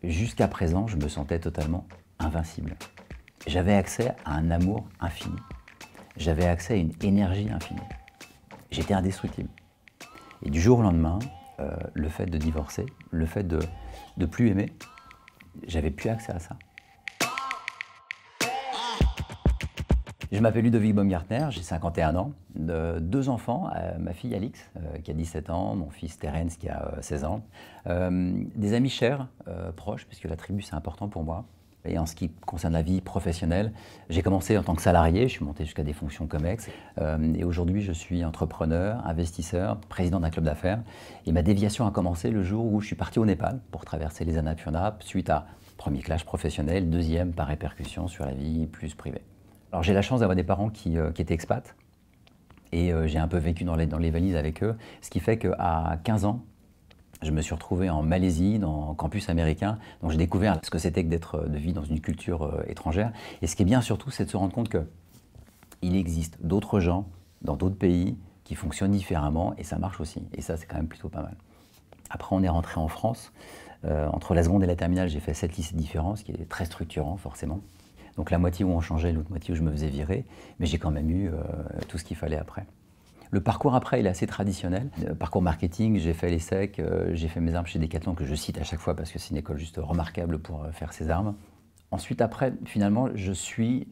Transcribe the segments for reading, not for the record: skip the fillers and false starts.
Jusqu'à présent, je me sentais totalement invincible. J'avais accès à un amour infini. J'avais accès à une énergie infinie. J'étais indestructible. Et du jour au lendemain, le fait de divorcer, le fait de plus aimer, j'avais plus accès à ça. Je m'appelle Ludovic Baumgartner, j'ai 51 ans, deux enfants, ma fille Alix qui a 17 ans, mon fils Terence qui a 16 ans, des amis chers, proches, puisque la tribu c'est important pour moi. Et en ce qui concerne la vie professionnelle, j'ai commencé en tant que salarié, je suis monté jusqu'à des fonctions COMEX, et aujourd'hui je suis entrepreneur, investisseur, président d'un club d'affaires. Et ma déviation a commencé le jour où je suis parti au Népal pour traverser les Annapurna, suite à premier clash professionnel, deuxième par répercussion sur la vie plus privée. Alors j'ai la chance d'avoir des parents qui étaient expats, et j'ai un peu vécu dans les valises avec eux, ce qui fait qu'à 15 ans, je me suis retrouvé en Malaisie, dans un campus américain, donc j'ai découvert ce que c'était que de vivre dans une culture étrangère. Et ce qui est bien surtout, c'est de se rendre compte qu'il existe d'autres gens dans d'autres pays qui fonctionnent différemment, et ça marche aussi. Et ça, c'est quand même plutôt pas mal. Après, on est rentré en France. Entre la seconde et la terminale, j'ai fait 7 lycées différents, ce qui est très structurant, forcément. Donc la moitié où on changeait, l'autre moitié où je me faisais virer, mais j'ai quand même eu tout ce qu'il fallait après. Le parcours après, il est assez traditionnel. Parcours marketing, j'ai fait l'ESSEC, j'ai fait mes armes chez Decathlon, que je cite à chaque fois parce que c'est une école juste remarquable pour faire ses armes. Ensuite, après, finalement, je suis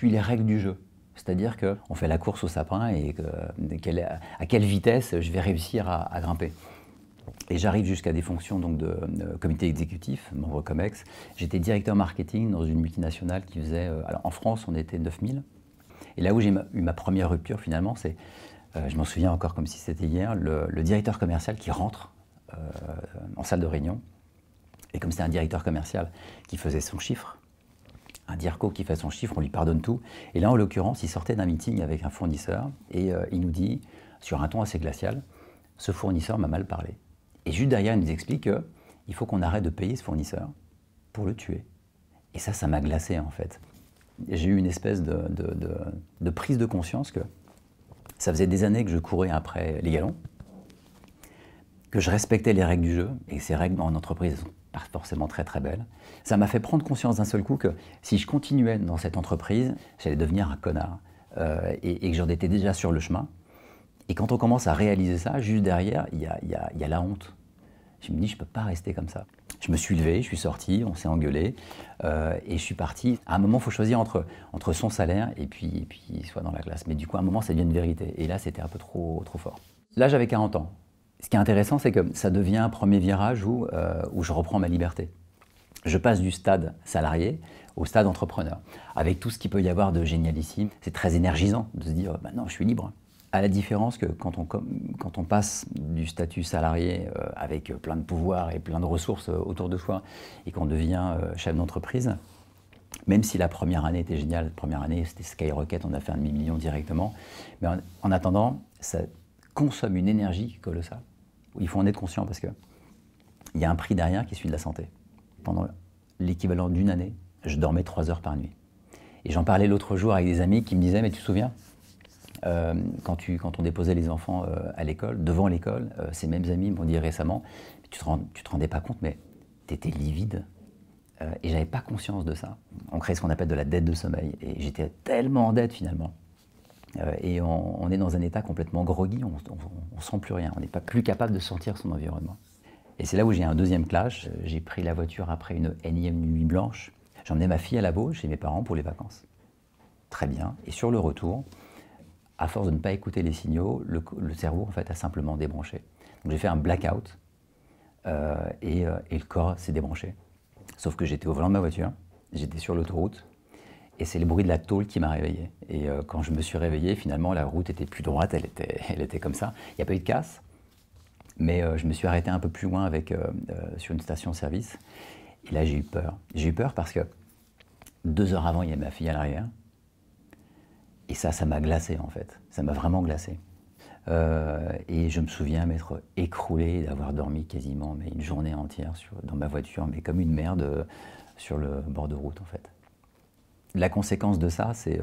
les règles du jeu. C'est-à-dire qu'on fait la course au sapin et à quelle vitesse je vais réussir à grimper. Et j'arrive jusqu'à des fonctions donc, de comité exécutif, membre COMEX. J'étais directeur marketing dans une multinationale qui faisait... alors en France, on était 9000. Et là où j'ai eu ma première rupture, finalement, c'est... je m'en souviens encore comme si c'était hier, le directeur commercial qui rentre en salle de réunion. Et comme c'était un directeur commercial qui faisait son chiffre, un DIRCO qui fait son chiffre, on lui pardonne tout. Et là, en l'occurrence, il sortait d'un meeting avec un fournisseur et il nous dit, sur un ton assez glacial, « Ce fournisseur m'a mal parlé ». Et juste derrière, il nous explique qu'il faut qu'on arrête de payer ce fournisseur pour le tuer. Et ça m'a glacé en fait. J'ai eu une espèce de prise de conscience que ça faisait des années que je courais après les galons, que je respectais les règles du jeu, et ces règles en entreprise ne sont pas forcément très très belles. Ça m'a fait prendre conscience d'un seul coup que si je continuais dans cette entreprise, j'allais devenir un connard, et que j'en étais déjà sur le chemin. Et quand on commence à réaliser ça, juste derrière, il y a la honte. Je me dis, je ne peux pas rester comme ça. Je me suis levé, je suis sorti, on s'est engueulé, et je suis parti. À un moment, il faut choisir entre son salaire et puis soit dans la classe. Mais du coup, à un moment, ça devient une vérité. Et là, c'était un peu trop fort. Là, j'avais 40 ans. Ce qui est intéressant, c'est que ça devient un premier virage où je reprends ma liberté. Je passe du stade salarié au stade entrepreneur, avec tout ce qu'il peut y avoir de génialissime. C'est très énergisant de se dire, maintenant, je suis libre. À la différence que quand on passe du statut salarié avec plein de pouvoirs et plein de ressources autour de soi et qu'on devient chef d'entreprise, même si la première année était géniale, la première année c'était skyrocket, on a fait un demi-million directement, mais en attendant, ça consomme une énergie colossale. Il faut en être conscient parce qu'il y a un prix derrière qui est celui de la santé. Pendant l'équivalent d'une année, je dormais 3 heures par nuit. Et j'en parlais l'autre jour avec des amis qui me disaient, mais tu te souviens quand on déposait les enfants à l'école, devant l'école, ces mêmes amis m'ont dit récemment, tu te rendais pas compte, mais tu étais livide. Et j'avais pas conscience de ça. On crée ce qu'on appelle de la dette de sommeil. Et j'étais tellement en dette finalement. Et on est dans un état complètement groggy, on sent plus rien. On n'est pas plus capable de sentir son environnement. Et c'est là où j'ai un deuxième clash. J'ai pris la voiture après une énième nuit blanche. J'emmenais ma fille à la Baule chez mes parents pour les vacances. Très bien. Et sur le retour, à force de ne pas écouter les signaux, le cerveau en fait, a simplement débranché. Donc j'ai fait un blackout et le corps s'est débranché. Sauf que j'étais au volant de ma voiture, j'étais sur l'autoroute et c'est le bruit de la tôle qui m'a réveillé. Et quand je me suis réveillé, finalement la route était plus droite, elle était comme ça. Il n'y a pas eu de casse, mais je me suis arrêté un peu plus loin sur une station-service. Et là j'ai eu peur. J'ai eu peur parce que 2 heures avant, il y avait ma fille à l'arrière. Et ça m'a glacé en fait, ça m'a vraiment glacé. Et je me souviens m'être écroulé, d'avoir dormi quasiment une journée entière dans ma voiture, mais comme une merde sur le bord de route en fait. La conséquence de ça, c'est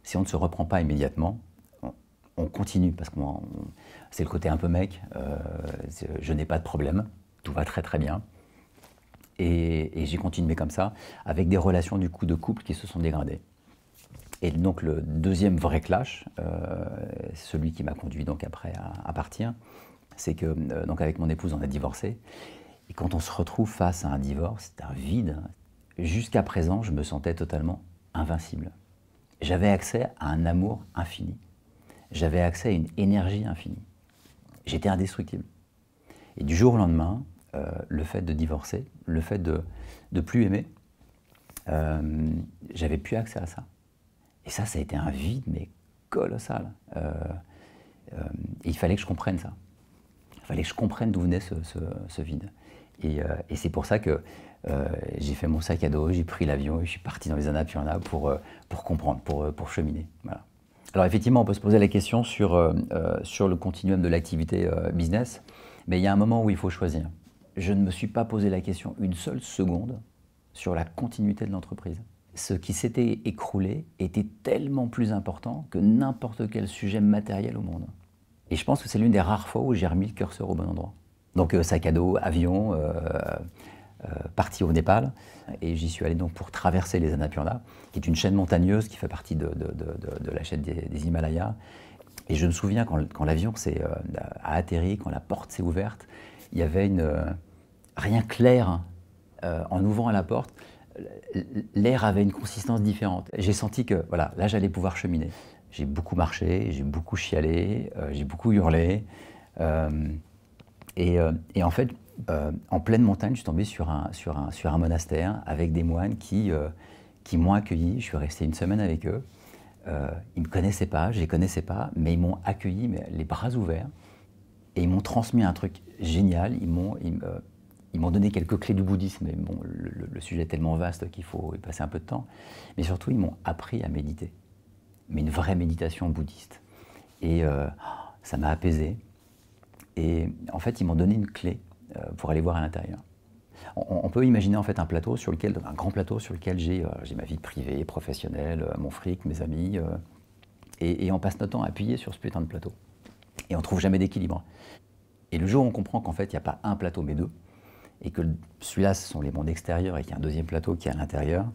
si on ne se reprend pas immédiatement, on continue, parce que c'est le côté un peu mec, je n'ai pas de problème, tout va très très bien. Et j'ai continué comme ça, avec des relations du coup de couple qui se sont dégradées. Et donc le deuxième vrai clash, celui qui m'a conduit donc après à partir, c'est que donc avec mon épouse on a divorcé. Et quand on se retrouve face à un divorce, c'est un vide. Jusqu'à présent, je me sentais totalement invincible. J'avais accès à un amour infini. J'avais accès à une énergie infinie. J'étais indestructible. Et du jour au lendemain, le fait de divorcer, le fait de plus aimer, j'avais plus accès à ça. Et ça a été un vide, mais colossal. Et il fallait que je comprenne ça. Il fallait que je comprenne d'où venait ce vide. Et c'est pour ça que j'ai fait mon sac à dos, j'ai pris l'avion et je suis parti dans les Annapurna pour comprendre, pour cheminer. Voilà. Alors effectivement, on peut se poser la question sur le continuum de l'activité business, mais il y a un moment où il faut choisir. Je ne me suis pas posé la question une seule seconde sur la continuité de l'entreprise. Ce qui s'était écroulé était tellement plus important que n'importe quel sujet matériel au monde. Et je pense que c'est l'une des rares fois où j'ai remis le curseur au bon endroit. Donc sac à dos, avion, parti au Népal, et j'y suis allé donc pour traverser les Annapurna, qui est une chaîne montagneuse qui fait partie de la chaîne des Himalayas. Et je me souviens quand l'avion a atterri, quand la porte s'est ouverte, il y avait rien que l'air, en ouvrant la porte, l'air avait une consistance différente. J'ai senti que voilà, là j'allais pouvoir cheminer. J'ai beaucoup marché, j'ai beaucoup chialé, j'ai beaucoup hurlé. Et en fait, en pleine montagne, je suis tombé sur un monastère avec des moines qui m'ont accueilli. Je suis resté une semaine avec eux. Ils ne me connaissaient pas, je ne les connaissais pas, mais ils m'ont accueilli les bras ouverts. Et ils m'ont transmis un truc génial. Ils m'ont donné quelques clés du bouddhisme. Mais bon, le sujet est tellement vaste qu'il faut y passer un peu de temps. Mais surtout, ils m'ont appris à méditer. Mais une vraie méditation bouddhiste. Et ça m'a apaisé. Et en fait, ils m'ont donné une clé pour aller voir à l'intérieur. On peut imaginer en fait un grand plateau sur lequel j'ai ma vie privée, professionnelle, mon fric, mes amis, et on passe notre temps à appuyer sur ce putain de plateau. Et on ne trouve jamais d'équilibre. Et le jour où on comprend qu'en fait, il n'y a pas un plateau, mais deux, et que celui-là, ce sont les mondes extérieurs, et qu'il y a un deuxième plateau qui est à l'intérieur,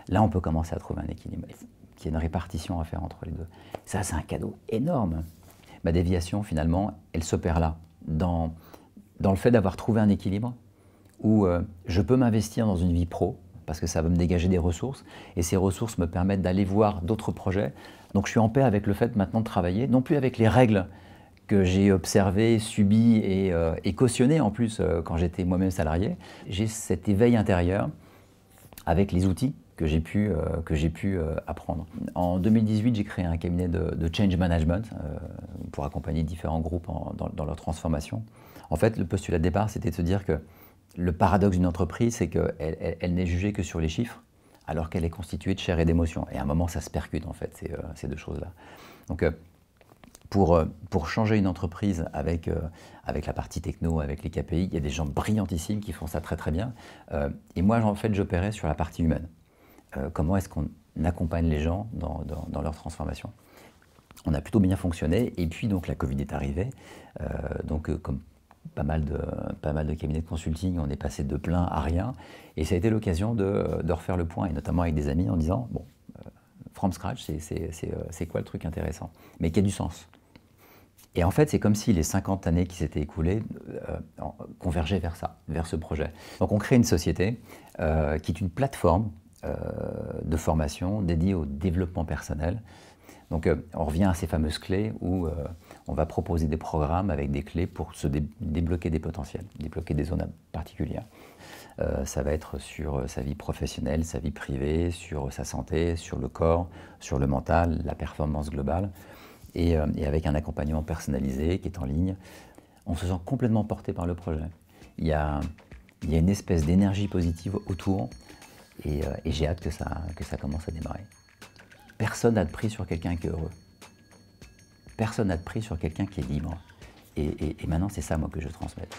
là, on peut commencer à trouver un équilibre, qu'il y a une répartition à faire entre les deux. Ça, c'est un cadeau énorme. Ma déviation, finalement, elle s'opère là, dans le fait d'avoir trouvé un équilibre où je peux m'investir dans une vie pro, parce que ça va me dégager des ressources, et ces ressources me permettent d'aller voir d'autres projets. Donc je suis en paix avec le fait maintenant de travailler, non plus avec les règles que j'ai observées, subies et cautionnées en plus quand j'étais moi-même salarié. J'ai cet éveil intérieur avec les outils que j'ai pu apprendre. En 2018, j'ai créé un cabinet de change management pour accompagner différents groupes dans leur transformation. En fait, le postulat de départ, c'était de se dire que le paradoxe d'une entreprise, c'est qu'elle n'est jugée que sur les chiffres, alors qu'elle est constituée de chair et d'émotions. Et à un moment, ça se percute, en fait, ces deux choses-là. Donc, pour changer une entreprise avec la partie techno, avec les KPI, il y a des gens brillantissimes qui font ça très très bien. Et moi, en fait, j'opérais sur la partie humaine. Comment est-ce qu'on accompagne les gens dans leur transformation? On a plutôt bien fonctionné, et puis donc la Covid est arrivée. Comme pas mal de cabinets de consulting, on est passé de plein à rien, et ça a été l'occasion de refaire le point, et notamment avec des amis, en disant, bon, from scratch, c'est quoi le truc intéressant, mais qui a du sens. Et en fait, c'est comme si les 50 années qui s'étaient écoulées convergeaient vers ça, vers ce projet. Donc on crée une société qui est une plateforme de formation dédiée au développement personnel. Donc on revient à ces fameuses clés où on va proposer des programmes avec des clés pour se débloquer des potentiels, débloquer des zones particulières. Ça va être sur sa vie professionnelle, sa vie privée, sur sa santé, sur le corps, sur le mental, la performance globale. Et avec un accompagnement personnalisé qui est en ligne, on se sent complètement porté par le projet. Il y a une espèce d'énergie positive autour, et j'ai hâte que ça commence à démarrer. Personne n'a de prix sur quelqu'un qui est heureux. Personne n'a de prix sur quelqu'un qui est libre. Et maintenant, c'est ça, moi, que je transmets.